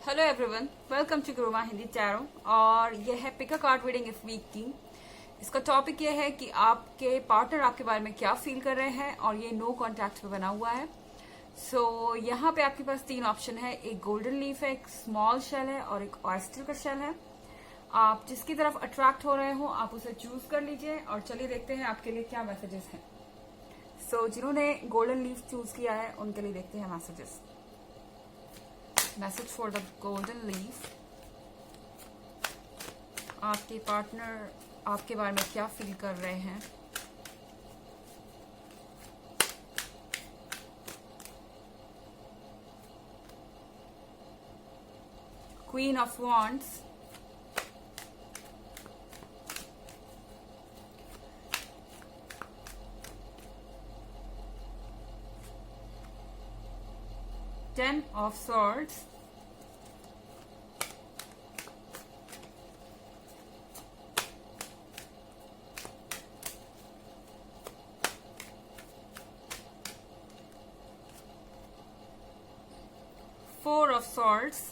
Hello everyone, welcome to Guruma Hindi tarot. और यह है पिक अ कार्ड रीडिंग इस वीक की। इसका टॉपिक यह है कि आपके पार्टनर आपके बारे में क्या फील कर रहे हैं, और ये नो कॉन्टैक्ट पे बना हुआ है। सो यहाँ पे आपके पास तीन ऑप्शन है। एक गोल्डन लीफ है, एक स्मॉल शेल है और एक ऑयस्टर का शेल है। आप जिसकी तरफ अट्रैक्ट हो रहे हो आप उसे चूज कर लीजिए, और चलिए देखते हैं आपके लिए क्या मैसेजेस हैं। सो जिन्होंने गोल्डन लीफ चूज किया है उनके लिए देखते हैं messages. Message for the golden leaf. आपके पार्टनर आपके बारे में क्या फील कर रहे हैं। Queen of wands, ten of swords, four of swords,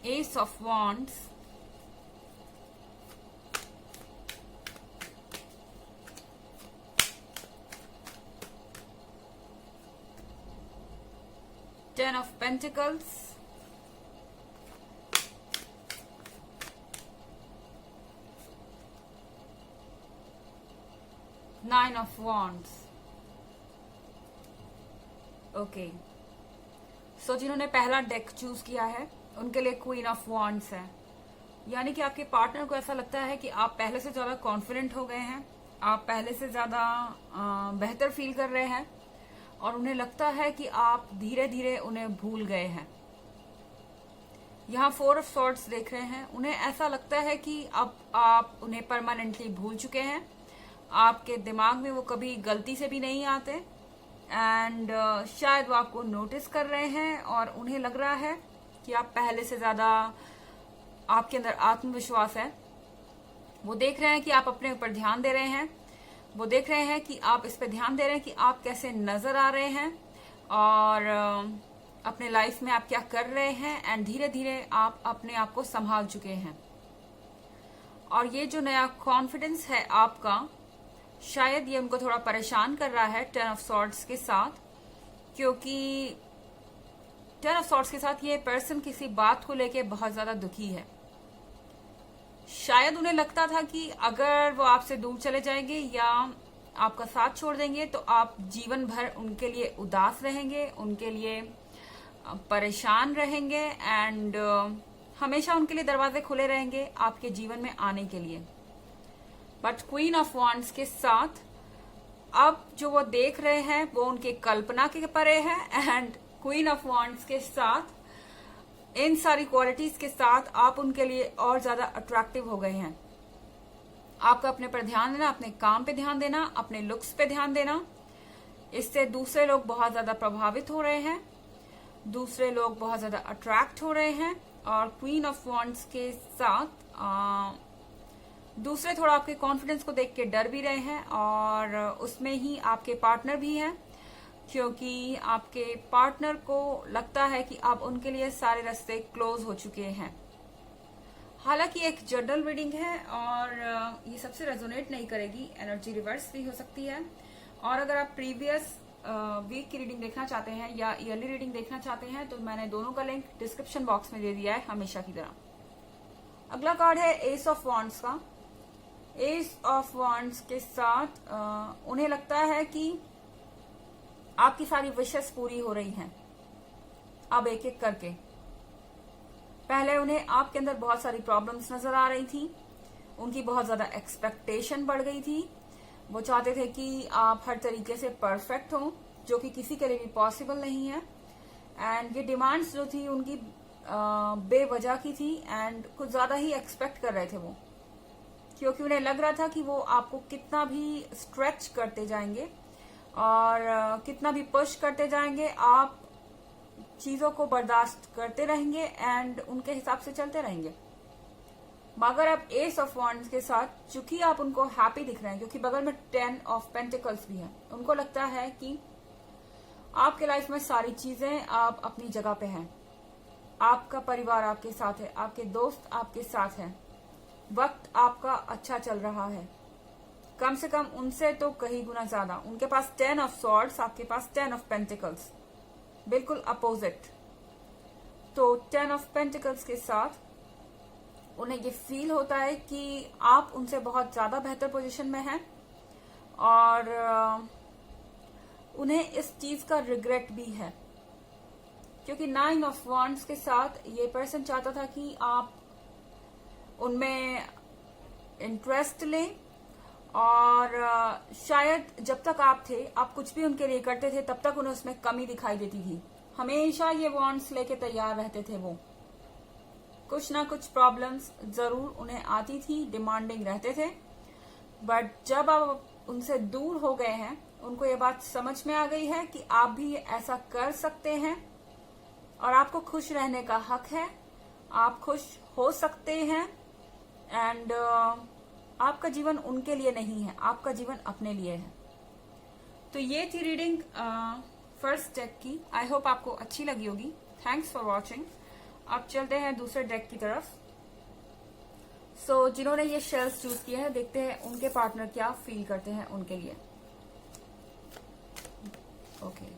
Ace of Wands, Ten of Pentacles, Nine of Wands। Okay, so जिन्होंने पहला डेक चूज किया है उनके लिए क्वीन ऑफ वॉन्ड्स है। यानी कि आपके पार्टनर को ऐसा लगता है कि आप पहले से ज्यादा कॉन्फिडेंट हो गए हैं, आप पहले से ज्यादा बेहतर फील कर रहे हैं, और उन्हें लगता है कि आप धीरे धीरे उन्हें भूल गए हैं। यहाँ फोर ऑफ सॉर्ड्स देख रहे हैं। उन्हें ऐसा लगता है कि अब आप उन्हें परमानेंटली भूल चुके हैं। आपके दिमाग में वो कभी गलती से भी नहीं आते, एंड शायद वो आपको नोटिस कर रहे हैं, और उन्हें लग रहा है कि आप पहले से ज्यादा आपके अंदर आत्मविश्वास है। वो देख रहे हैं कि आप अपने ऊपर ध्यान दे रहे हैं, वो देख रहे हैं कि आप इस पे ध्यान दे रहे हैं कि आप कैसे नजर आ रहे हैं, और अपने लाइफ में आप क्या कर रहे हैं, एंड धीरे धीरे आप अपने आप को संभाल चुके हैं। और ये जो नया कॉन्फिडेंस है आपका, शायद ये उनको थोड़ा परेशान कर रहा है टेन ऑफ सॉर्ड्स के साथ, क्योंकि टेन ऑफ सॉर्ड्स के साथ ये पर्सन किसी बात को लेके बहुत ज्यादा दुखी है। शायद उन्हें लगता था कि अगर वो आपसे दूर चले जाएंगे या आपका साथ छोड़ देंगे तो आप जीवन भर उनके लिए उदास रहेंगे, उनके लिए परेशान रहेंगे, एंड हमेशा उनके लिए दरवाजे खुले रहेंगे आपके जीवन में आने के लिए। बट क्वीन ऑफ वॉन्ड्स के साथ अब जो वो देख रहे हैं वो उनके कल्पना के परे है, एंड क्वीन ऑफ वॉन्ड्स के साथ इन सारी क्वालिटीज के साथ आप उनके लिए और ज्यादा अट्रैक्टिव हो गए हैं। आपको अपने पर ध्यान देना, अपने काम पे ध्यान देना, अपने लुक्स पे ध्यान देना। इससे दूसरे लोग बहुत ज्यादा प्रभावित हो रहे हैं, दूसरे लोग बहुत ज्यादा अट्रैक्ट हो रहे हैं। और क्वीन ऑफ वॉन्ड्स के साथ दूसरे थोड़ा आपके कॉन्फिडेंस को देख के डर भी रहे हैं, और उसमें ही आपके पार्टनर भी हैं, क्योंकि आपके पार्टनर को लगता है कि अब उनके लिए सारे रास्ते क्लोज हो चुके हैं। हालांकि एक जनरल रीडिंग है और ये सबसे रेजोनेट नहीं करेगी, एनर्जी रिवर्स भी हो सकती है। और अगर आप प्रीवियस वीक की रीडिंग देखना चाहते हैं या ईयरली रीडिंग देखना चाहते हैं तो मैंने दोनों का लिंक डिस्क्रिप्शन बॉक्स में दे दिया है, हमेशा की तरह। अगला कार्ड है एस ऑफ वॉन्ड्स का। एस ऑफ वॉन्ड्स के साथ उन्हें लगता है कि आपकी सारी विशेस पूरी हो रही हैं अब एक एक करके। पहले उन्हें आपके अंदर बहुत सारी प्रॉब्लम्स नजर आ रही थी, उनकी बहुत ज्यादा एक्सपेक्टेशन बढ़ गई थी। वो चाहते थे कि आप हर तरीके से परफेक्ट हो, जो कि किसी के लिए भी पॉसिबल नहीं है। एंड ये डिमांड्स जो थी उनकी बेवजह की थी, एंड कुछ ज्यादा ही एक्सपेक्ट कर रहे थे वो, क्योंकि उन्हें लग रहा था कि वो आपको कितना भी स्ट्रेच करते जाएंगे और कितना भी पुश करते जाएंगे, आप चीजों को बर्दाश्त करते रहेंगे एंड उनके हिसाब से चलते रहेंगे। मगर अब एस ऑफ वॉन्ड्स के साथ चूंकि आप उनको हैप्पी दिख रहे हैं, क्योंकि बगल में 10 ऑफ पेंटिकल्स भी है, उनको लगता है कि आपके लाइफ में सारी चीजें आप अपनी जगह पे हैं, आपका परिवार आपके साथ है, आपके दोस्त आपके साथ हैं, वक्त आपका अच्छा चल रहा है, कम से कम उनसे तो कहीं गुना ज्यादा। उनके पास 10 ऑफ सॉर्ड्स, आपके पास 10 ऑफ पेंटिकल्स, बिल्कुल अपोजिट। तो 10 ऑफ पेंटिकल्स के साथ उन्हें ये फील होता है कि आप उनसे बहुत ज्यादा बेहतर पोजीशन में हैं, और उन्हें इस चीज का रिग्रेट भी है, क्योंकि 9 ऑफ वॉन्ड्स के साथ ये पर्सन चाहता था कि आप उनमें इंटरेस्ट लें, और शायद जब तक आप थे, आप कुछ भी उनके लिए करते थे, तब तक उन्हें उसमें कमी दिखाई देती थी। हमेशा ये वॉन्ड्स लेके तैयार रहते थे, वो कुछ ना कुछ प्रॉब्लम्स जरूर उन्हें आती थी, डिमांडिंग रहते थे। बट जब आप उनसे दूर हो गए हैं, उनको ये बात समझ में आ गई है कि आप भी ऐसा कर सकते हैं और आपको खुश रहने का हक है, आप खुश हो सकते हैं, एंड आपका जीवन उनके लिए नहीं है, आपका जीवन अपने लिए है। तो ये थी रीडिंग फर्स्ट डेक की। आई होप आपको अच्छी लगी होगी। Thanks for watching. अब चलते हैं दूसरे डेक की तरफ। सो जिन्होंने ये शेल्स चूज किए हैं, देखते हैं उनके पार्टनर क्या फील करते हैं उनके लिए। Okay,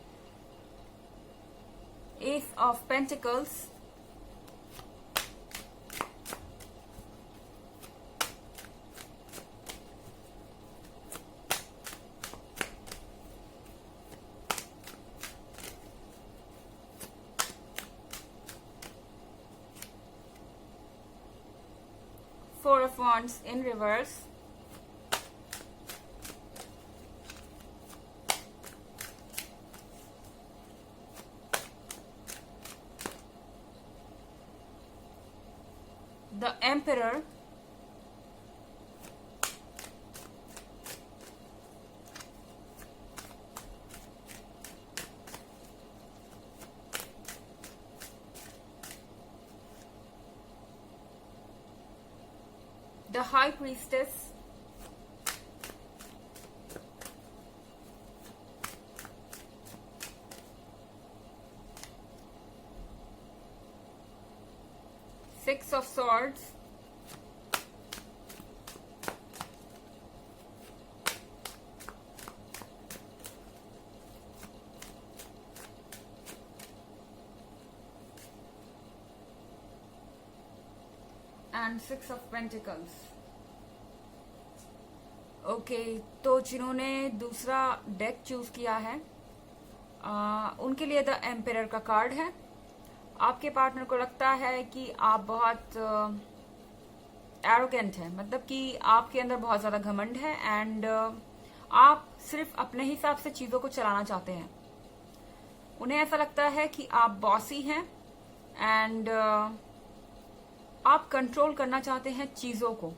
S of pentacles, Four of Wands in reverse, the Emperor, the High Priestess, Six of Swords, and Six of Pentacles. Okay, तो जिन्होंने दूसरा डेक चूज किया है, उनके लिए द एम्पेरर का कार्ड है। आपके पार्टनर को लगता है कि आप बहुत एरोगेंट हैं, मतलब कि आपके अंदर बहुत ज्यादा घमंड है, एंड आप सिर्फ अपने हिसाब से चीजों को चलाना चाहते हैं। उन्हें ऐसा लगता है कि आप बॉसी हैं, एंड आप कंट्रोल करना चाहते हैं चीजों को।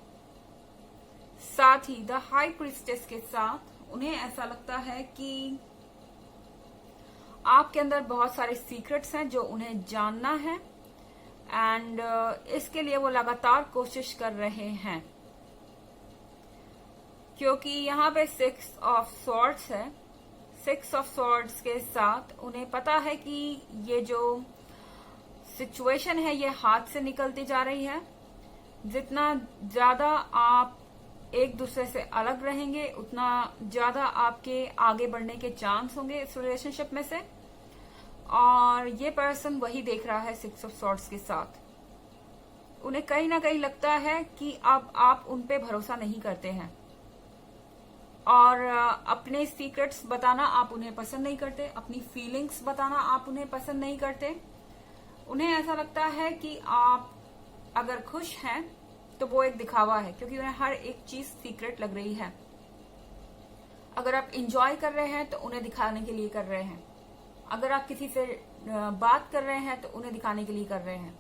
साथ ही द हाई प्रीस्टेस के साथ उन्हें ऐसा लगता है कि आपके अंदर बहुत सारे सीक्रेट्स हैं जो उन्हें जानना है, एंड इसके लिए वो लगातार कोशिश कर रहे हैं, क्योंकि यहाँ पे 6 ऑफ सॉर्ड्स है। 6 ऑफ सॉर्ड्स के साथ उन्हें पता है कि ये जो सिचुएशन है ये हाथ से निकलती जा रही है। जितना ज्यादा आप एक दूसरे से अलग रहेंगे, उतना ज्यादा आपके आगे बढ़ने के चांस होंगे इस रिलेशनशिप में से, और ये पर्सन वही देख रहा है 6 ऑफ सॉर्ड्स के साथ। उन्हें कहीं ना कहीं लगता है कि अब आप उन पे भरोसा नहीं करते हैं, और अपने सीक्रेट्स बताना आप उन्हें पसंद नहीं करते, अपनी फीलिंग्स बताना आप उन्हें पसंद नहीं करते। उन्हें ऐसा लगता है कि आप अगर खुश हैं तो वो एक दिखावा है, क्योंकि उन्हें हर एक चीज सीक्रेट लग रही है। अगर आप इंजॉय कर रहे हैं तो उन्हें दिखाने के लिए कर रहे हैं, अगर आप किसी से बात कर रहे हैं तो उन्हें दिखाने के लिए कर रहे हैं,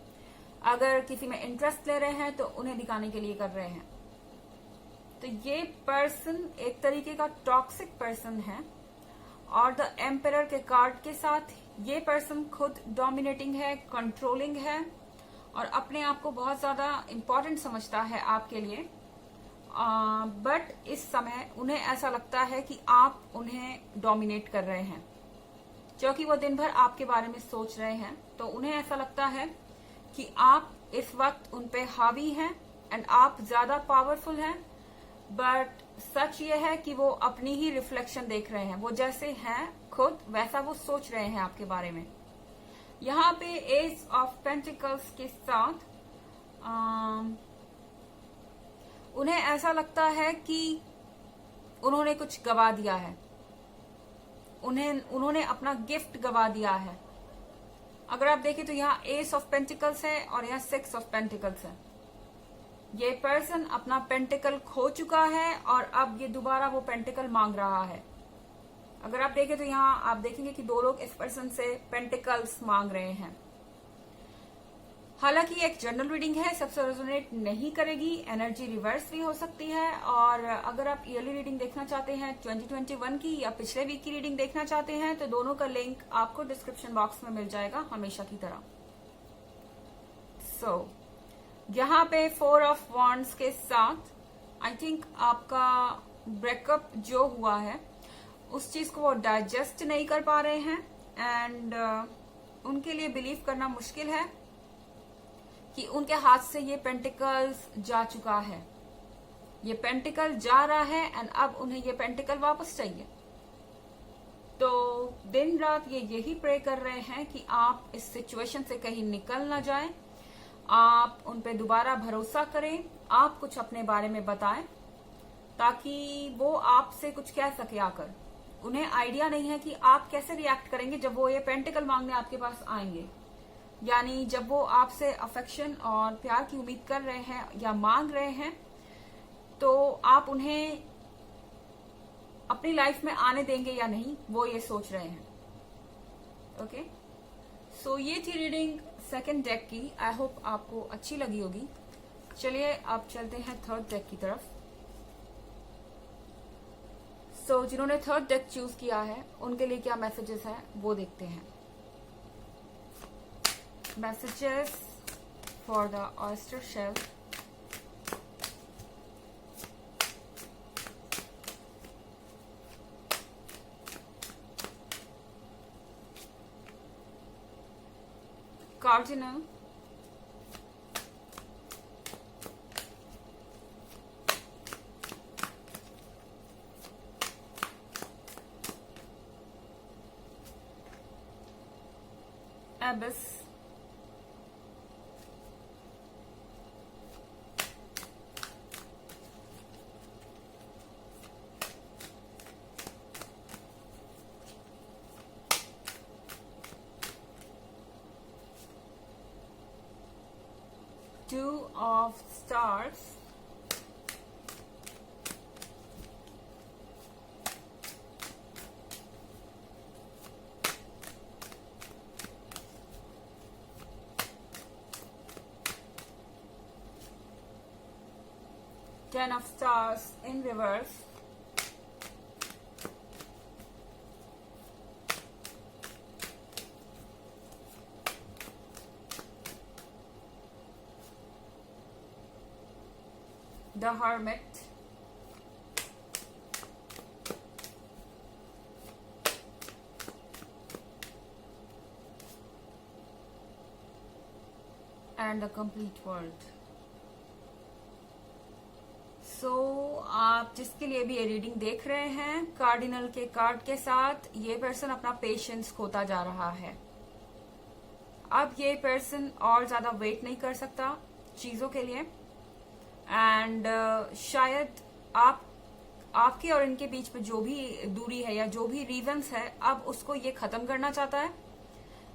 अगर किसी में इंटरेस्ट ले रहे हैं तो उन्हें दिखाने के लिए कर रहे हैं। तो ये पर्सन एक तरीके का टॉक्सिक पर्सन है, और द एम्परर के कार्ड के साथ ये पर्सन खुद डोमिनेटिंग है, कंट्रोलिंग है, और अपने आप को बहुत ज्यादा इम्पोर्टेंट समझता है आपके लिए। बट इस समय उन्हें ऐसा लगता है कि आप उन्हें डोमिनेट कर रहे हैं, क्योंकि वो दिन भर आपके बारे में सोच रहे हैं। तो उन्हें ऐसा लगता है कि आप इस वक्त उन पे हावी हैं एंड आप ज्यादा पावरफुल हैं। बट सच ये है कि वो अपनी ही रिफ्लेक्शन देख रहे हैं। वो जैसे हैं खुद वैसा वो सोच रहे हैं आपके बारे में। यहाँ पे एज ऑफ पेंटिकल्स के साथ उन्हें ऐसा लगता है कि उन्होंने कुछ गवा दिया है, उन्होंने अपना गिफ्ट गवा दिया है। अगर आप देखें तो यहाँ एस ऑफ पेंटिकल्स है और यहाँ 6 ऑफ पेंटिकल्स है। ये पर्सन अपना पेंटिकल खो चुका है और अब ये दोबारा वो पेंटिकल मांग रहा है। अगर आप देखें तो यहाँ आप देखेंगे कि 2 लोग इस पर्सन से पेंटिकल्स मांग रहे हैं। हालांकि एक जनरल रीडिंग है, सबसे रेजोनेट नहीं करेगी, एनर्जी रिवर्स भी हो सकती है। और अगर आप ईयरली रीडिंग देखना चाहते हैं 2021 की या पिछले वीक की रीडिंग देखना चाहते हैं तो दोनों का लिंक आपको डिस्क्रिप्शन बॉक्स में मिल जाएगा हमेशा की तरह। यहाँ पे 4 ऑफ वॉन्ड्स के साथ आई थिंक आपका ब्रेकअप जो हुआ है उस चीज को वो डाइजेस्ट नहीं कर पा रहे हैं एंड उनके लिए बिलीव करना मुश्किल है कि उनके हाथ से ये पेंटिकल्स जा चुका है। ये पेंटिकल जा रहा है एंड अब उन्हें ये पेंटिकल वापस चाहिए। तो दिन रात ये यही प्रे कर रहे हैं कि आप इस सिचुएशन से कहीं निकल ना जाएं, आप उन पे दोबारा भरोसा करें, आप कुछ अपने बारे में बताएं ताकि वो आपसे कुछ कह सके आकर। उन्हें आइडिया नहीं है कि आप कैसे रिएक्ट करेंगे जब वो ये पेंटिकल मांगने आपके पास आएंगे। यानी जब वो आपसे अफेक्शन और प्यार की उम्मीद कर रहे हैं या मांग रहे हैं तो आप उन्हें अपनी लाइफ में आने देंगे या नहीं, वो ये सोच रहे हैं। ओके, सो ये थी रीडिंग सेकंड डेक की। आई होप आपको अच्छी लगी होगी। चलिए अब चलते हैं थर्ड डेक की तरफ। सो जिन्होंने थर्ड डेक चूज किया है उनके लिए क्या मैसेजेस हैं वो देखते हैं। Messages for the oyster shell. Cardinal, abyss, Two of Stars, Ten of Stars in reverse, the Hermit, and the complete world. आप जिसके लिए भी ये रीडिंग देख रहे हैं, कार्डिनल के कार्ड के साथ ये पर्सन अपना पेशेंस खोता जा रहा है। अब ये पर्सन और ज्यादा वेट नहीं कर सकता चीजों के लिए एंड शायद आपके और इनके बीच में जो भी दूरी है या जो भी रीजंस है अब उसको ये खत्म करना चाहता है।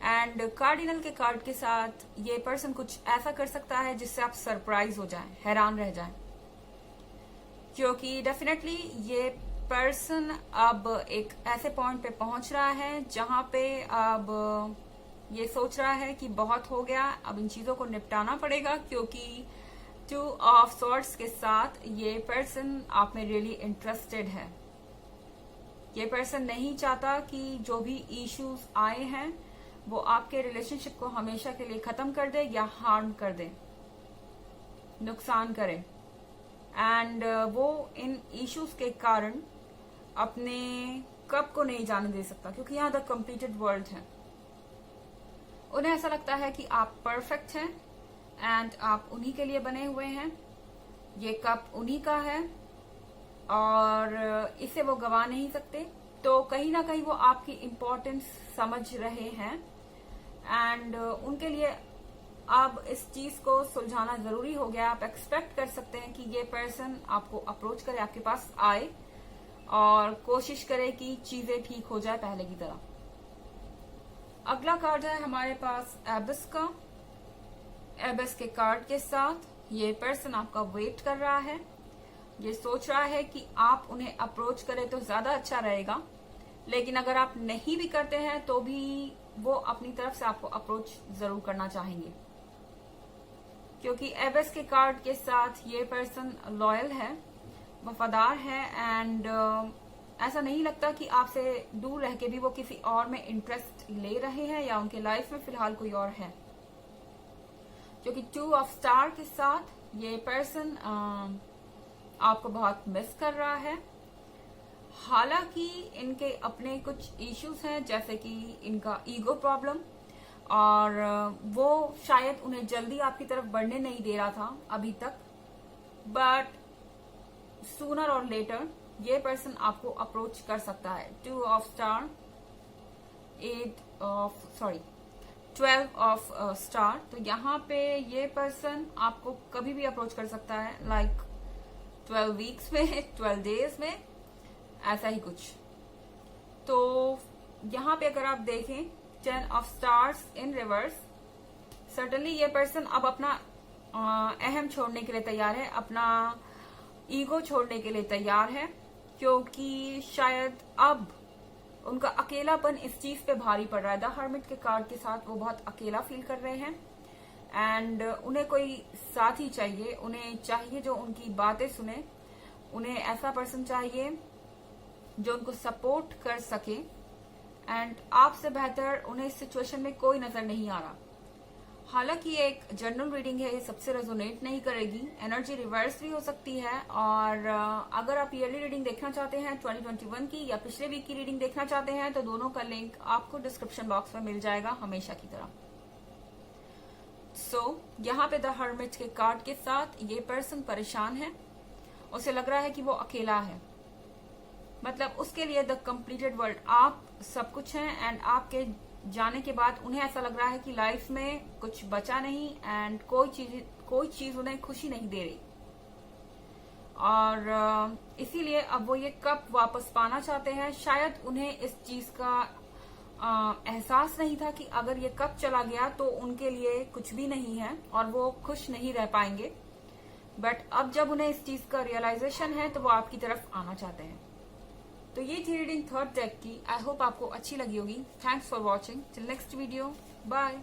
एंड कार्डिनल के कार्ड के साथ ये पर्सन कुछ ऐसा कर सकता है जिससे आप सरप्राइज हो जाएं, हैरान रह जाएं, क्योंकि डेफिनेटली ये पर्सन अब एक ऐसे पॉइंट पे पहुंच रहा है जहां पे अब ये सोच रहा है कि बहुत हो गया, अब इन चीजों को निपटाना पड़ेगा। क्योंकि 2 ऑफ सॉर्ड्स के साथ ये पर्सन आप में रियली इंटरेस्टेड है। ये पर्सन नहीं चाहता कि जो भी इश्यूज आए हैं वो आपके रिलेशनशिप को हमेशा के लिए खत्म कर दे या हार्म कर दे, नुकसान करे। एंड वो इन इश्यूज के कारण अपने कप को नहीं जाने दे सकता, क्योंकि यहाँ द कंप्लीटेड वर्ल्ड है। उन्हें ऐसा लगता है कि आप परफेक्ट हैं एंड आप उन्हीं के लिए बने हुए हैं, ये कप उन्हीं का है और इसे वो गवा नहीं सकते। तो कहीं ना कहीं वो आपकी इम्पोर्टेंस समझ रहे हैं एंड उनके लिए अब इस चीज को सुलझाना जरूरी हो गया। आप एक्सपेक्ट कर सकते हैं कि ये पर्सन आपको अप्रोच करे, आपके पास आए और कोशिश करे कि चीजें ठीक हो जाए पहले की तरह। अगला कार्ड है हमारे पास एबिस का। एबिस के कार्ड के साथ ये पर्सन आपका वेट कर रहा है, ये सोच रहा है कि आप उन्हें अप्रोच करें तो ज्यादा अच्छा रहेगा, लेकिन अगर आप नहीं भी करते हैं तो भी वो अपनी तरफ से आपको अप्रोच जरूर करना चाहेंगे, क्योंकि एबिस के कार्ड के साथ ये पर्सन लॉयल है, वफादार है एंड ऐसा नहीं लगता कि आपसे दूर रह के भी वो किसी और में इंटरेस्ट ले रहे हैं या उनके लाइफ में फिलहाल कोई और है। क्योंकि 2 ऑफ स्टार के साथ ये पर्सन आपको बहुत मिस कर रहा है। हालांकि इनके अपने कुछ इश्यूज हैं, जैसे कि इनका ईगो प्रॉब्लम, और वो शायद उन्हें जल्दी आपकी तरफ बढ़ने नहीं दे रहा था अभी तक, बट सूनर और लेटर ये पर्सन आपको अप्रोच कर सकता है। 2 ऑफ स्टार, 12 ऑफ स्टार। तो यहाँ पे ये पर्सन आपको कभी भी अप्रोच कर सकता है, लाइक 12 वीक्स में, 12 डेज में, ऐसा ही कुछ। तो यहाँ पे अगर आप देखें 10 of stars in reverse, certainly ये पर्सन अब अपना अहम छोड़ने के लिए तैयार है, अपना ईगो छोड़ने के लिए तैयार है, क्योंकि शायद अब उनका अकेलापन इस चीज पे भारी पड़ रहा है। द हर्मिट के कार्ड के साथ वो बहुत अकेला फील कर रहे हैं एंड उन्हें कोई साथी चाहिए, उन्हें चाहिए जो उनकी बातें सुने, उन्हें ऐसा पर्सन चाहिए जो उनको सपोर्ट कर सके एंड आपसे बेहतर उन्हें इस सिचुएशन में कोई नजर नहीं आ रहा। हालांकि ये एक जनरल रीडिंग है, ये सबसे रेजोनेट नहीं करेगी, एनर्जी रिवर्स भी हो सकती है। और अगर आप ईयरली रीडिंग देखना चाहते हैं 2021 की या पिछले वीक की रीडिंग देखना चाहते हैं तो दोनों का लिंक आपको डिस्क्रिप्शन बॉक्स में मिल जाएगा हमेशा की तरह। सो यहाँ पे द हर्मिट के कार्ड के साथ ये पर्सन परेशान है, उसे लग रहा है कि वो अकेला है, मतलब उसके लिए द कंप्लीटेड वर्ल्ड आप सब कुछ हैं एंड आपके जाने के बाद उन्हें ऐसा लग रहा है कि लाइफ में कुछ बचा नहीं एंड कोई चीज उन्हें खुशी नहीं दे रही, और इसीलिए अब वो ये कप वापस पाना चाहते हैं। शायद उन्हें इस चीज का एहसास नहीं था कि अगर ये कप चला गया तो उनके लिए कुछ भी नहीं है और वो खुश नहीं रह पाएंगे, बट अब जब उन्हें इस चीज का रियलाइजेशन है तो वो आपकी तरफ आना चाहते हैं। तो ये थी रीडिंग थर्ड डेक की। आई होप आपको अच्छी लगी होगी। Thanks for watching. Till next video, bye.